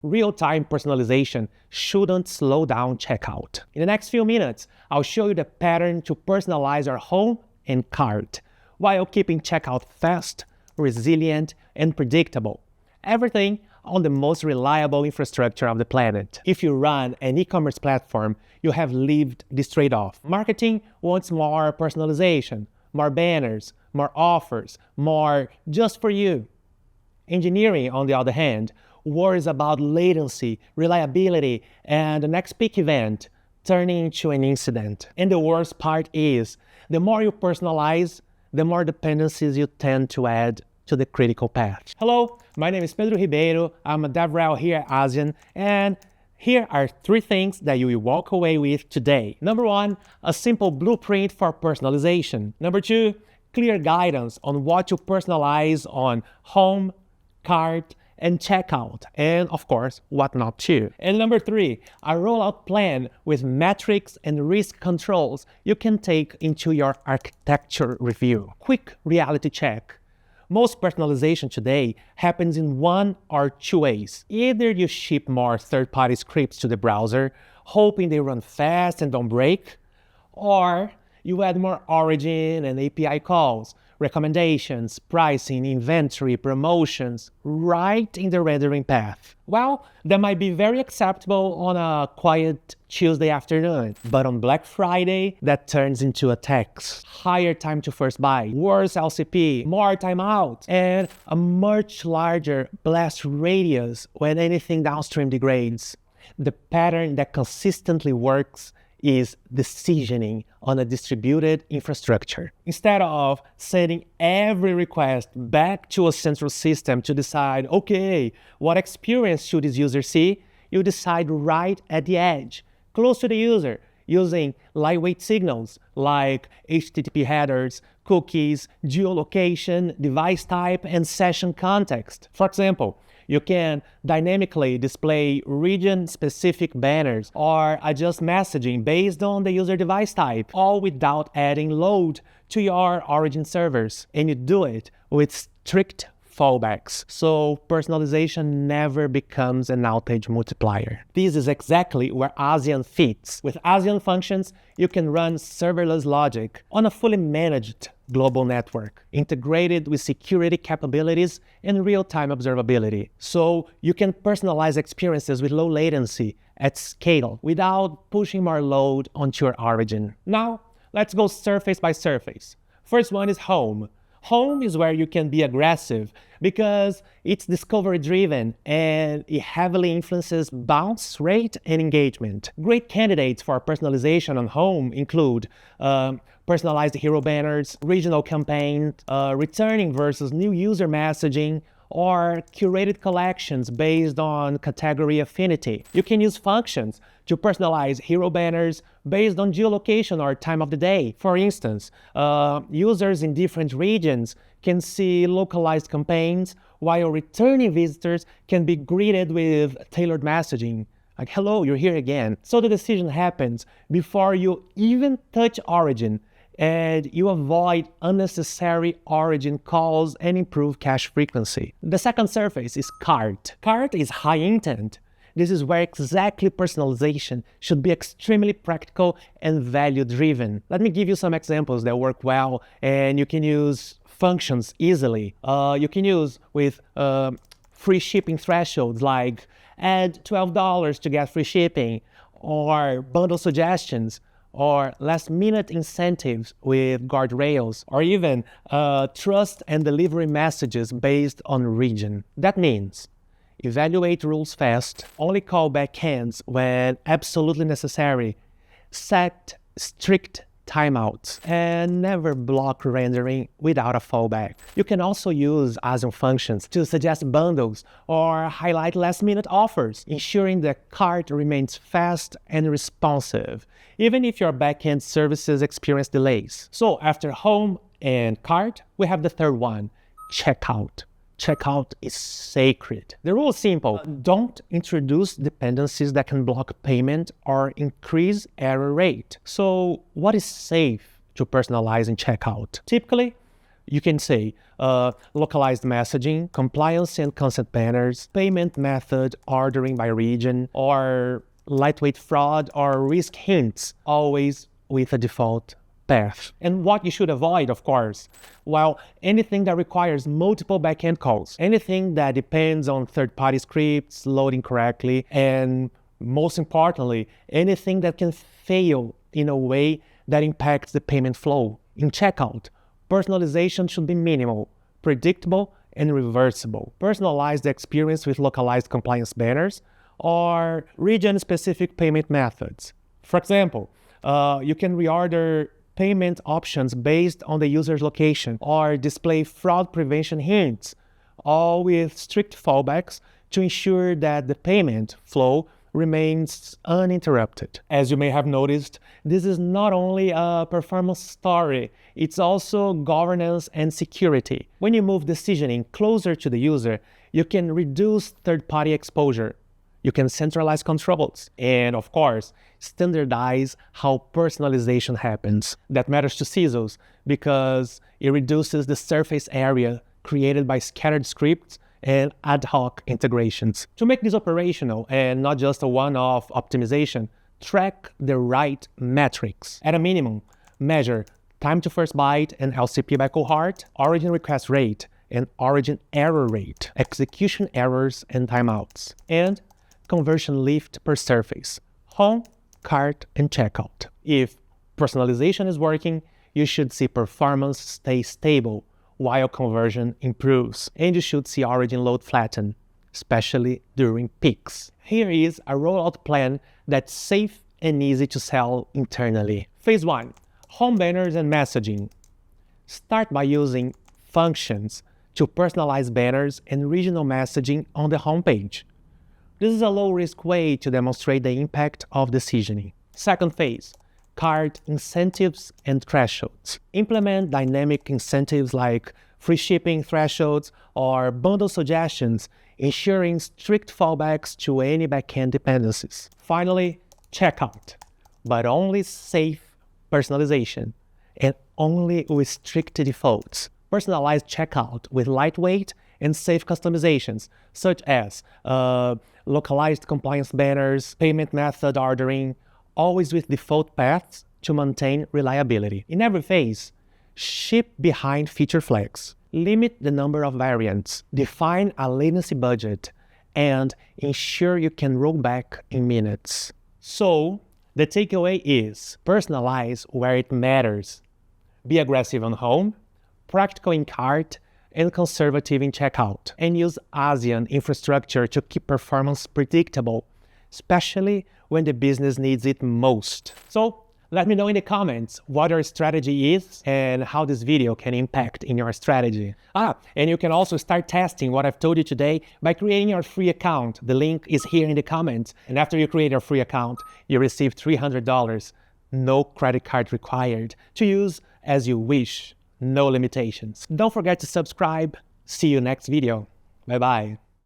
Real-time personalization shouldn't slow down checkout. In the next few minutes, I'll show you the pattern to personalize our home and cart while keeping checkout fast, resilient, and predictable. Everything on the most reliable infrastructure of the planet. If you run an e-commerce platform, you have lived this trade-off. Marketing wants more personalization, more banners, more offers, more just for you. Engineering, on the other hand, worries about latency, reliability, and the next peak event turning into an incident. And the worst part is, the more you personalize, the more dependencies you tend to add to the critical path. Hello, my name is Pedro Ribeiro. I'm a DevRel here at ASEAN, and here are 3 things that you will walk away with today. Number 1, a simple blueprint for personalization. Number 2, clear guidance on what to personalize on home, cart, and checkout, and of course, what not to. And number 3, a rollout plan with metrics and risk controls you can take into your architecture review. Quick reality check. Most personalization today happens in 1 or 2 ways. Either you ship more third-party scripts to the browser, hoping they run fast and don't break, or you add more origin and API calls, recommendations, pricing, inventory, promotions, right in the rendering path. Well, that might be very acceptable on a quiet Tuesday afternoon, but on Black Friday, that turns into a tax. Higher time to first buy, worse LCP, more timeouts, and a much larger blast radius when anything downstream degrades. The pattern that consistently works is decisioning on a distributed infrastructure. Instead of sending every request back to a central system to decide, okay, what experience should this user see, you decide right at the edge, close to the user, using lightweight signals like HTTP headers, cookies, geolocation, device type, and session context. For example, you can dynamically display region-specific banners or adjust messaging based on the user device type, all without adding load to your origin servers. And you do it with strict fallbacks, so personalization never becomes an outage multiplier. This is exactly where ASEAN fits. With ASEAN functions, you can run serverless logic on a fully managed global network, integrated with security capabilities and real-time observability. So you can personalize experiences with low latency at scale without pushing more load onto your origin. Now, let's go surface by surface. First one is home. Home is where you can be aggressive because it's discovery-driven and it heavily influences bounce rate and engagement. Great candidates for personalization on home include personalized hero banners, regional campaigns, returning versus new user messaging, or curated collections based on category affinity. You can use functions to personalize hero banners based on geolocation or time of the day. For instance, users in different regions can see localized campaigns, while returning visitors can be greeted with tailored messaging, like, hello, you're here again. So the decision happens before you even touch origin, and you avoid unnecessary origin calls and improve cache frequency. The second surface is cart. Cart is high intent. This is where exactly personalization should be extremely practical and value-driven. Let me give you some examples that work well, and you can use functions easily. You can use with free shipping thresholds like add $12 to get free shipping, or bundle suggestions, or last-minute incentives with guardrails, or even trust and delivery messages based on region. That means evaluate rules fast, only call backends when absolutely necessary, set strict timeouts, and never block rendering without a fallback. You can also use ASEAN functions to suggest bundles or highlight last-minute offers, ensuring the cart remains fast and responsive, even if your backend services experience delays. So after home and cart, we have the third one, checkout. Checkout is sacred. The rule is simple. Don't introduce dependencies that can block payment or increase error rate. So what is safe to personalize in checkout? Typically, You can say localized messaging, compliance and consent banners, payment method ordering by region, or lightweight fraud or risk hints, always with a default path. And what you should avoid, of course, well, anything that requires multiple backend calls, anything that depends on third-party scripts loading correctly, and most importantly, anything that can fail in a way that impacts the payment flow. In checkout, personalization should be minimal, predictable, and reversible. Personalize the experience with localized compliance banners or region-specific payment methods. For example, you can reorder payment options based on the user's location or display fraud prevention hints, all with strict fallbacks to ensure that the payment flow remains uninterrupted. As you may have noticed, this is not only a performance story, it's also governance and security. When you move decisioning closer to the user, you can reduce third-party exposure. You can centralize controls and, of course, standardize how personalization happens. That matters to CISOs because it reduces the surface area created by scattered scripts and ad hoc integrations. To make this operational and not just a one-off optimization, track the right metrics. At a minimum, measure time to first byte and LCP by cohort, origin request rate and origin error rate, execution errors and timeouts, and conversion lift per surface, home, cart, and checkout. If personalization is working, you should see performance stay stable while conversion improves, and you should see origin load flatten, especially during peaks. Here is a rollout plan that's safe and easy to sell internally. Phase 1, home banners and messaging. Start by using functions to personalize banners and regional messaging on the homepage. This is a low-risk way to demonstrate the impact of decisioning. Second phase, cart incentives and thresholds. Implement dynamic incentives like free shipping thresholds or bundle suggestions, ensuring strict fallbacks to any backend dependencies. Finally, checkout, but only safe personalization and only with strict defaults. Personalize checkout with lightweight and safe customizations, such as localized compliance banners, payment method ordering, always with default paths to maintain reliability. In every phase, ship behind feature flags, limit the number of variants, define a latency budget, and ensure you can roll back in minutes. So, the takeaway is personalize where it matters. Be aggressive on home, practical in cart, and conservative in checkout, and use ASEAN infrastructure to keep performance predictable, especially when the business needs it most. So let me know in the comments what your strategy is and how this video can impact in your strategy. And you can also start testing what I've told you today by creating your free account. The link is here in the comments. And after you create your free account, you receive $300, no credit card required, to use as you wish. No limitations. Don't forget to subscribe. See you next video. Bye-bye.